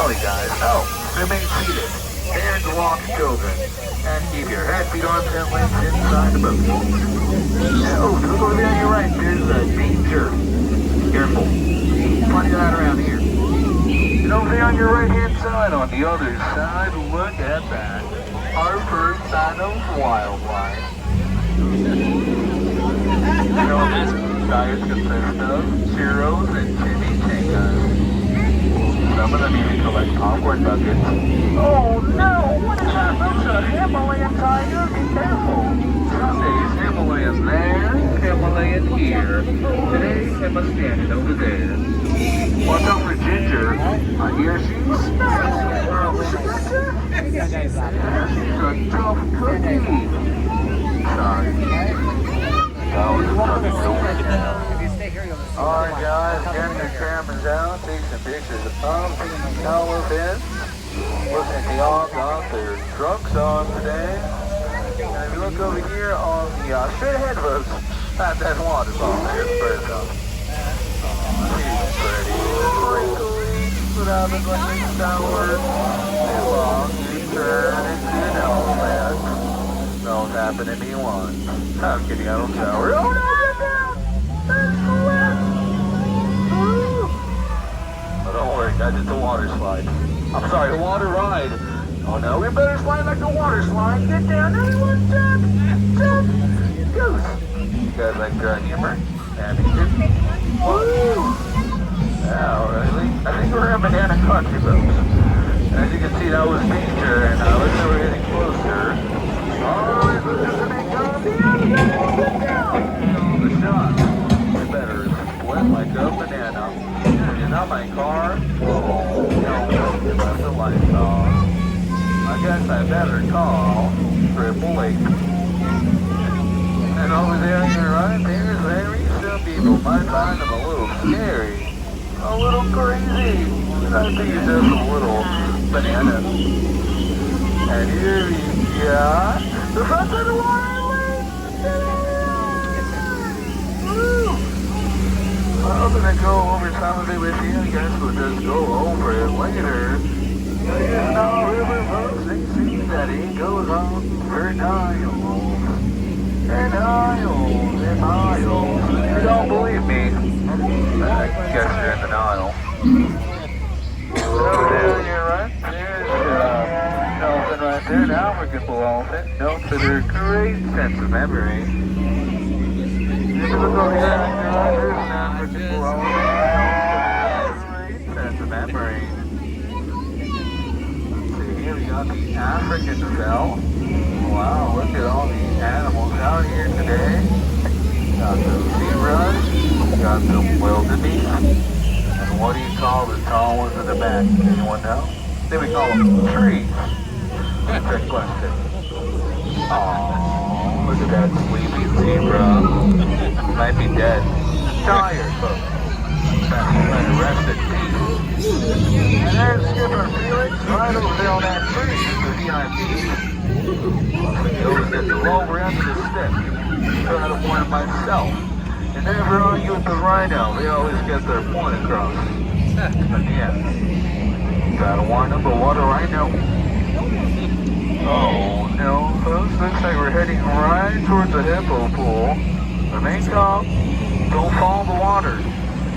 alley, guys. No, remain seated and walk children. And keep your head, feet, arms, and legs inside the boat. Oh, look over there on your right. There's a danger. Careful. Plenty of that around here. And over there on your right-hand side, on the other side, look at that. Our first sign of wildlife. You know, this diet consists of churros and chimichangas. Some of them even collect popcorn buckets. Oh no! What is that? That's a Himalayan tiger? Be careful! Sundays, Himalayan there, Himalayan here. Today, Emma standing over there. Watch out for Ginger. I hear she's she's a tough cookie. Sorry. Alright guys, get your cameras out, take some pictures of the elephants. Look at the odds on their trucks on today. And if you look over here on the straight ahead folks, that waterfall there first off. She's pretty wrinkly, what happens when you shower. They long, you turn into an elephant. Don't happen to me once. I'm kidding, I don't shower. Oh no, get down! There's the wet! Oh, don't worry, guys, it's a water slide. I'm sorry, a water ride. Oh no, we better slide like a water slide. Get down, everyone, jump! Jump! Goose! You guys like dry humor? And woo! Now, really? I think we're in Banana Country, folks. As you can see, that was danger, and looks like we're getting closer. Alright, let's just make on the other side. Get down! The shot. We better split like a banana. You're not my car. No, you left the lights on. I guess I better call Triple H. And over there on your right, there's Larry. Some people might find him a little scary. A little crazy. And I think he's just a little banana. And here he got the front of the water lane. Woo! I'm gonna go over some of it with you. I guess we'll just go over it later. You know, river folks, they see that he goes on for miles. And miles and miles. You don't believe me? I guess you're in the Nile. Over there on your right, there's elephant right there, an African bull elephant, known for their great sense of memory. If you look over here on your right, there's an African bull elephant, known for their great sense of memory. See, here we got the African gazelle. Wow, look at all the animals out here today. Got the zebras, got the wildebeest, and what do you call the tall ones in the back? Anyone know? Then we call them trees. Trick question. Aww, look at that sleepy zebra. Might be dead. Tired, folks. Let it rest in peace. And there's Skipper Felix right over there on that tree, the VIP. He always gets the roll around to the stick. Try to point myself. And never argue with the rhino. They always get their point across. But yeah. Gotta warn them, but what a rhino. Oh no, folks. Looks like we're heading right towards the hippo pool. Remain calm. Don't fall in the water.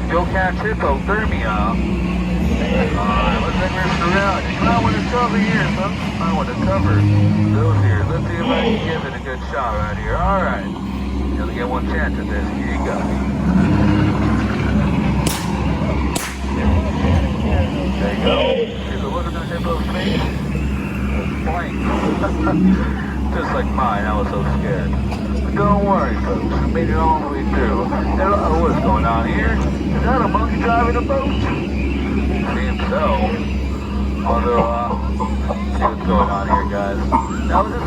You'll catch hypothermia. Alright, looks like we're surrounded. You might want to cover here, folks. You might want to cover those here. Let's see if I can give it a good shot right here. Alright. You only get one chance at this. Here you go. There you go. Take a look at the hippo's face. It's blank. Just like mine, I was so scared. But don't worry, folks. We made it all the way through. And what's going on here? Is that a monkey driving a boat? Seems so. Although, see what's going on here, guys. Now, this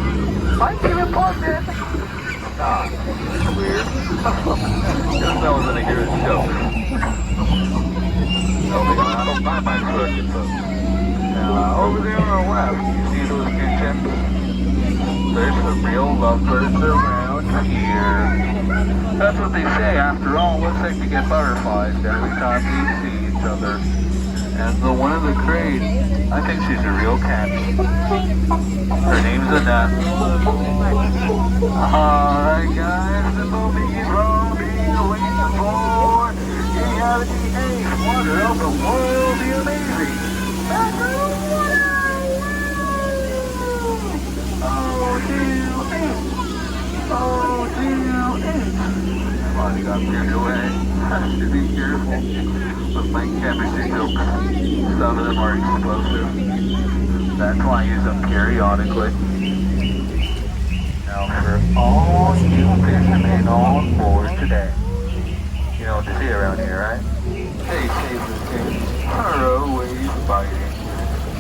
might even plugged in. Ah, it's weird. Just no one's gonna hear his joke. I don't find my crooked, folks. Now, over there on our left, you see those two chimps? There's some real lovebirds around here. That's what they say. After all, it looks like we get butterflies every time we see each other. And the one in the crate, I think she's a real cat. Her name's Annette. Alright guys, the movie is rolling, waiting for reality ace. Wonder of the world, the amazing. Finally got carried away. I should be careful with my chemistry jokes. Some of them are explosive. That's why I use them periodically. Now for all you fishermen on board today. You know what to see around here, right? Hey, Sailor Kids are always biting.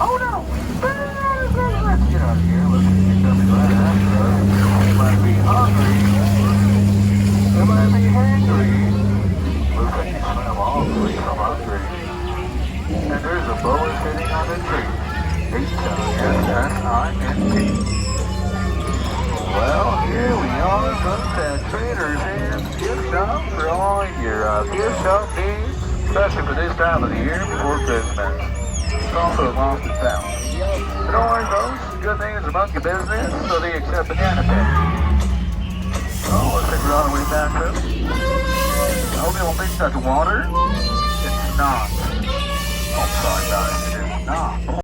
Oh no! Let's get out of here. Let's get coming right after us. We might be hungry. They might be hungry. Looks like you swim all the way from hungry. And there's a boa sitting on the tree. H-O-S-S-I-N-T. Well, here we are, Sunset Traders and gift shop for all your gift shop needs, especially for this time of the year before Christmas. It's also lost and found. But don't worry, folks. Good thing is a monkey business, so they accept banana pay. Oh, looks like we're on our way back up. I hope you don't think that's water. It's not. Oh, sorry guys, it is not.